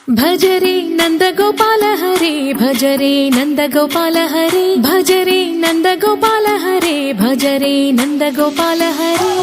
भजरे नंदगोपाल हरे भजरे नंदगोपाल हरे भजरे नंदगोपाल हरे भजरे नंदगोपाल हरे।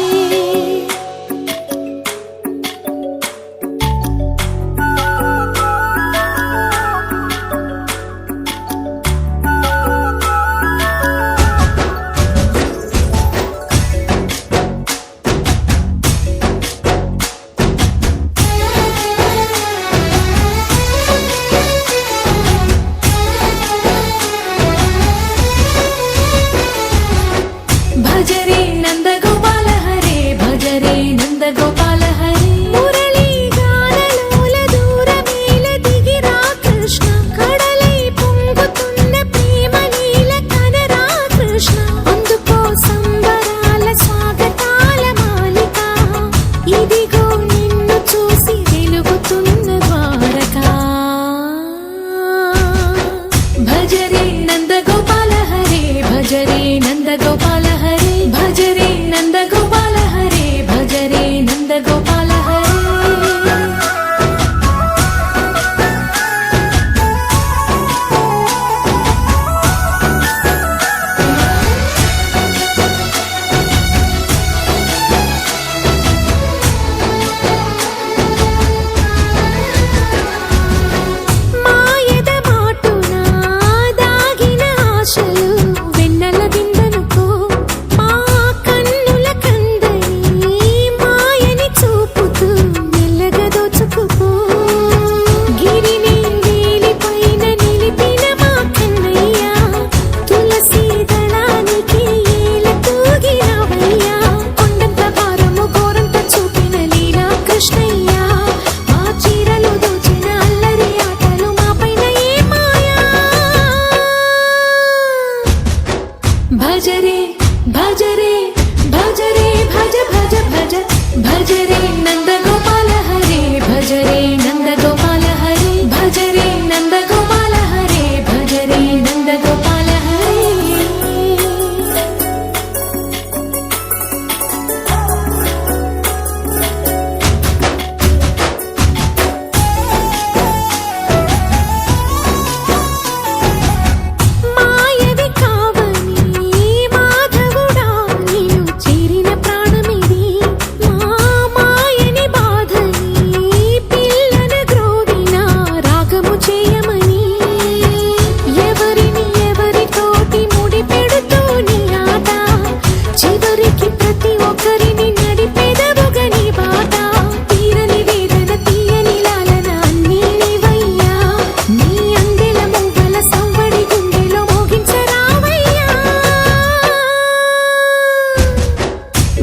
भजरे नंदगोपाल हरे भजरे नंदगोपाल हरे मुरली गानलोल दूरमेल दिगिरा कृष्ण कड़लै పొంగుతున్న ప్రేమ నీల కనరా కృష్ణ అందుకో సంబరాల స్వాగతాల మాలిక ఇదిగో నిన్ను చూసి వెలుగుతున్న ద్వారకా। భజరే నందగోపాల హరే భజరే నందగోపాల हरे भजरे नंदगोपाल हरे भजरे नंदगोपाल हरे। మాయద మాటున దాగిన ఆశలు వెన్నెల దిందనుకో भजरे भजरे भजरे भज भज भज भजरे नंदगोपाल हरे भजरे नंदगोपाल हरे भजरे नंदगोपाल हरे भजरे नंदगोपाल हरे।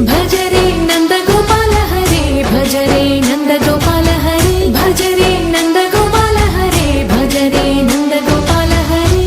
भजरे नंदगोपाल हरे भजरे नंदगोपाल हरे भजरे नंदगोपाल हरे भजरे नंदगोपाल हरे।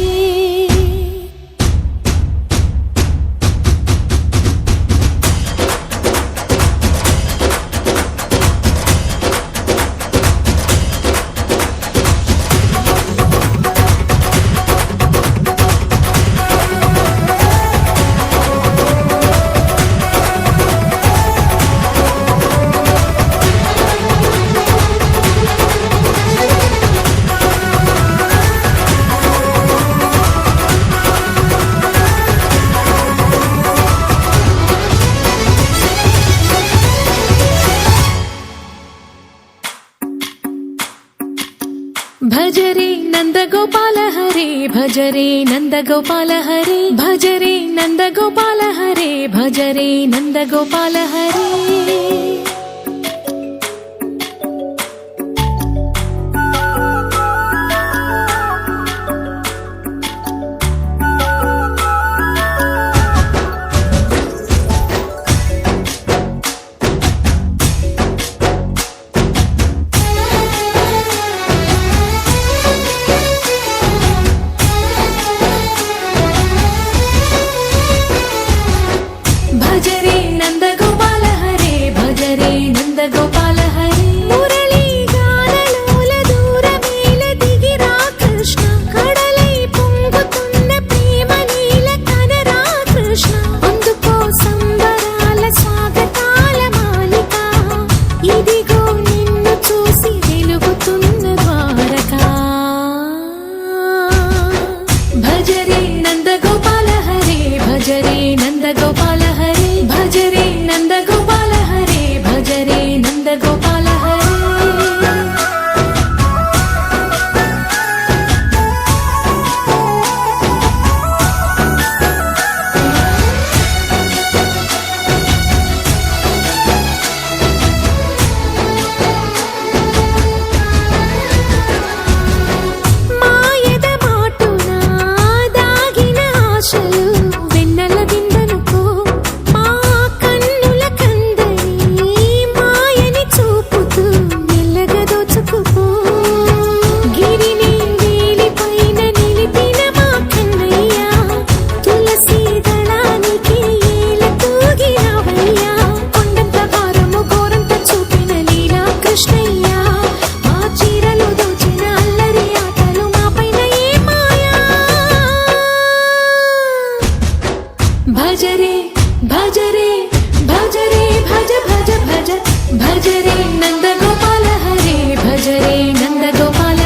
भजरे नंदगोपाल हरे भजरे नंदगोपाल हरे भजरे नंदगोपाल हरे भजरे नंदगोपाल हरे। भजरे नंदगोपाल हरे भज నందగోపాల హరే మాయద మాటున దాగిన ఆశలు వెన్నెల విందనుకో మా కన్నుల కందని మాయని చూపుతూ మెల్లగా దోచుకుపో గిరిని వేలిపైన నిలిపిన మా కన్నయ్య తులసి దళానికి ఏల తూగినవయ్యా కొండంత భారము గోరంత చూపిన లీలా కృష్ణయ్య మా చీరలు దోచిన అల్లరి ఆటలు మాపైన ఏ మాయా భజరే భజరే భజరే భజ భజ భజ భజరే నందగోపాల హరే భజరే నందగోపాల